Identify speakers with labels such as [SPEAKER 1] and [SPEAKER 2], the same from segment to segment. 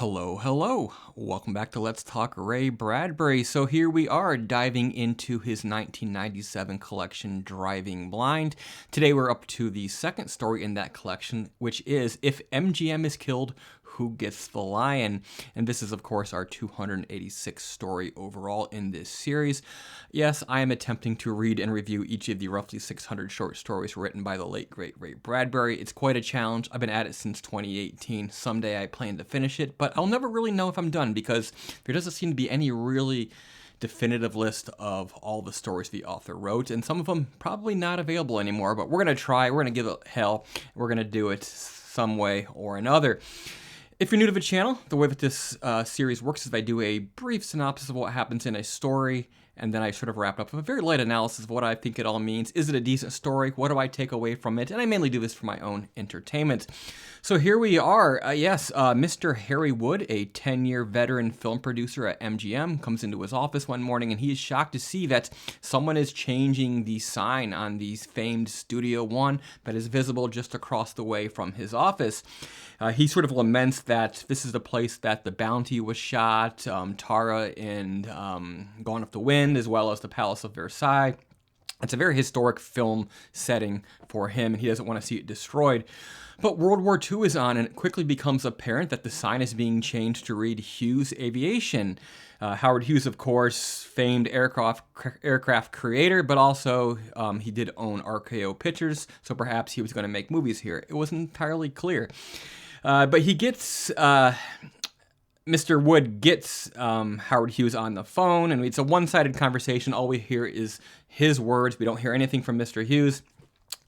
[SPEAKER 1] Hello. Welcome back to Let's Talk Ray Bradbury. So here we are diving into his 1997 collection, Driving Blind. Today we're up to the second story in that collection, which is If MGM Is Killed, Who Gets the Lion? And this is, of course, our 286th story overall in this series. Yes, I am attempting to read and review each of the roughly 600 short stories written by the late, great Ray Bradbury. It's quite a challenge. I've been at it since 2018. Someday I plan to finish it, but I'll never really know if I'm done because there doesn't seem to be any really definitive list of all the stories the author wrote, and some of them probably not available anymore, but we're going to try. We're going to give it hell. We're going to do it some way or another. If you're new to the channel, the way that this series works is I do a brief synopsis of what happens in a story, and then I sort of wrap up with a very light analysis of what I think it all means. Is it a decent story? What do I take away from it? And I mainly do this for my own entertainment. So here we are. Mr. Harry Wood, a 10-year veteran film producer at MGM, comes into his office one morning, and he is shocked to see that someone is changing the sign on the famed Studio One that is visible just across the way from his office. He sort of laments that this is the place that The Bounty was shot, Tara in Gone with the Wind, as well as the Palace of Versailles. It's a very historic film setting for him, and he doesn't want to see it destroyed. But World War II is on, and it quickly becomes apparent that the sign is being changed to read Hughes Aviation. Howard Hughes, of course, famed aircraft creator, but also he did own RKO Pictures, so perhaps he was going to make movies here. It wasn't entirely clear. But he gets... Mr. Wood gets Howard Hughes on the phone, and it's a one-sided conversation. All we hear is his words. We don't hear anything from Mr. Hughes.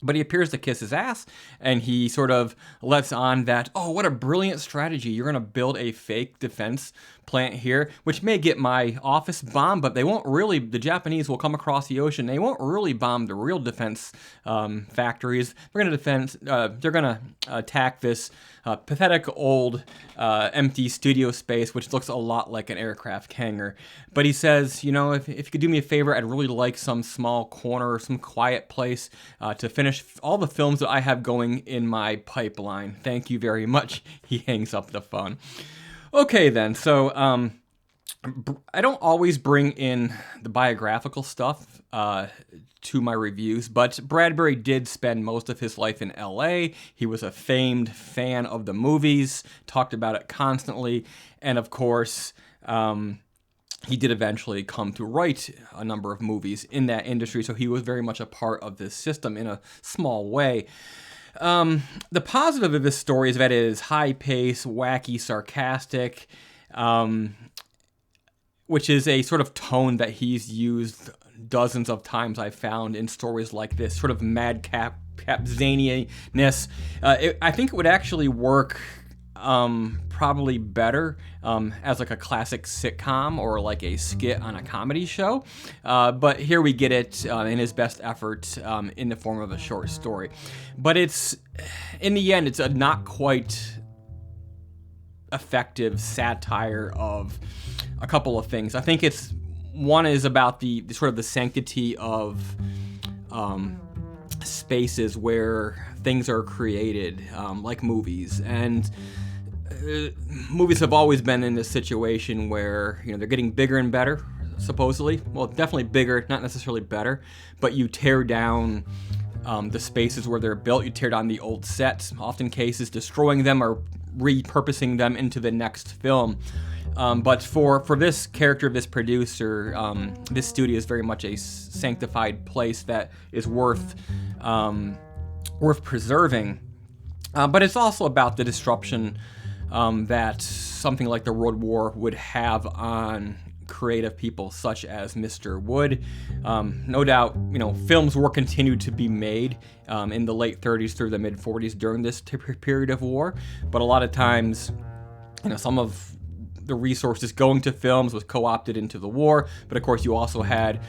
[SPEAKER 1] But he appears to kiss his ass, and he sort of lets on that, oh, what a brilliant strategy. You're going to build a fake defense plant here, which may get my office bombed, but they won't really, the Japanese will come across the ocean. They won't really bomb the real defense factories. They're going to attack this pathetic old empty studio space, which looks a lot like an aircraft hangar. But he says, if you could do me a favor, I'd really like some small corner, some quiet place to finish all the films that I have going in my pipeline. Thank you very much. He hangs up the phone. Okay, then. So I don't always bring in the biographical stuff to my reviews, but Bradbury did spend most of his life in LA. He was a famed fan of the movies, talked about it constantly, and of course, he did eventually come to write a number of movies in that industry, so he was very much a part of this system in a small way. The positive of this story is that it is high-paced, wacky, sarcastic, which is a sort of tone that he's used dozens of times, I've found, in stories like this, sort of madcap zaniness. I think it would actually work probably better as like a classic sitcom or like a skit on a comedy show. But here we get it in his best effort in the form of a short story. But in the end, it's a not quite effective satire of a couple of things. I think one is about the sort of the sanctity of spaces where things are created, like movies. And movies have always been in this situation where, they're getting bigger and better, supposedly. Well, definitely bigger, not necessarily better. But you tear down the spaces where they're built. You tear down the old sets, often cases destroying them or repurposing them into the next film. But for this character, this producer, this studio is very much a sanctified place that is worth preserving. But it's also about the disruption that something like the World War would have on creative people such as Mr. Wood. No doubt, films were continued to be made in the late 30s through the mid 40s during this period of war. But a lot of times, some of the resources going to films was co-opted into the war. But of course, you also had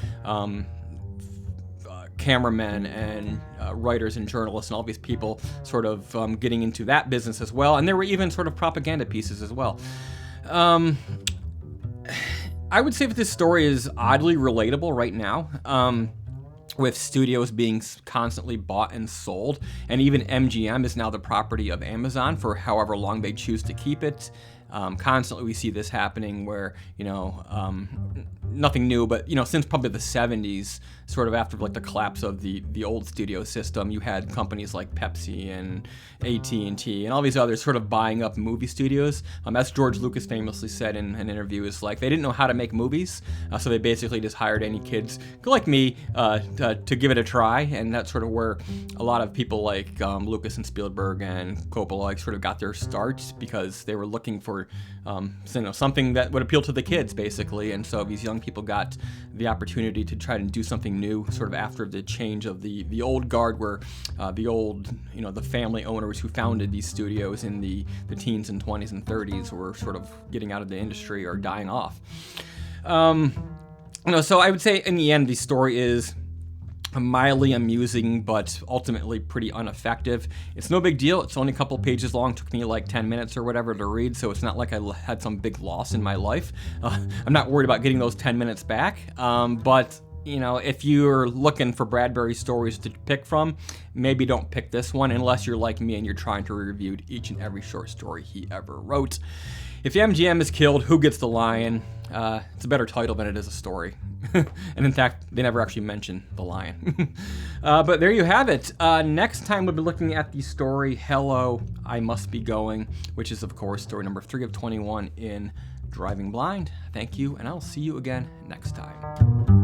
[SPEAKER 1] cameramen and writers and journalists and all these people sort of getting into that business as well. And there were even sort of propaganda pieces as well. I would say that this story is oddly relatable right now. with studios being constantly bought and sold, and even MGM is now the property of Amazon for however long they choose to keep it. Constantly we see this happening where, nothing new, but since probably the 70s, sort of after like the collapse of the old studio system, you had companies like Pepsi and AT&T and all these others sort of buying up movie studios. As George Lucas famously said in an interview, is like they didn't know how to make movies, so they basically just hired any kids like me to give it a try, and that's sort of where a lot of people like Lucas and Spielberg and Coppola sort of got their starts, because they were looking for something that would appeal to the kids basically, and so these young people got the opportunity to try to do something new, sort of after the change of the old guard, where the old, the family owners who founded these studios in the teens and 20s and 30s were sort of getting out of the industry or dying off. So I would say in the end, the story is mildly amusing, but ultimately pretty ineffective. It's no big deal. It's only a couple pages long. It took me like 10 minutes or whatever to read, so it's not like I had some big loss in my life. I'm not worried about getting those 10 minutes back, but if you're looking for Bradbury stories to pick from, maybe don't pick this one unless you're like me and you're trying to review each and every short story he ever wrote. If MGM is killed, who gets the lion? It's a better title than it is a story. And in fact, they never actually mention the lion. But there you have it. Next time we'll be looking at the story Hello, I Must Be Going, which is, of course, story number 3 of 21 in Driving Blind. Thank you, and I'll see you again next time.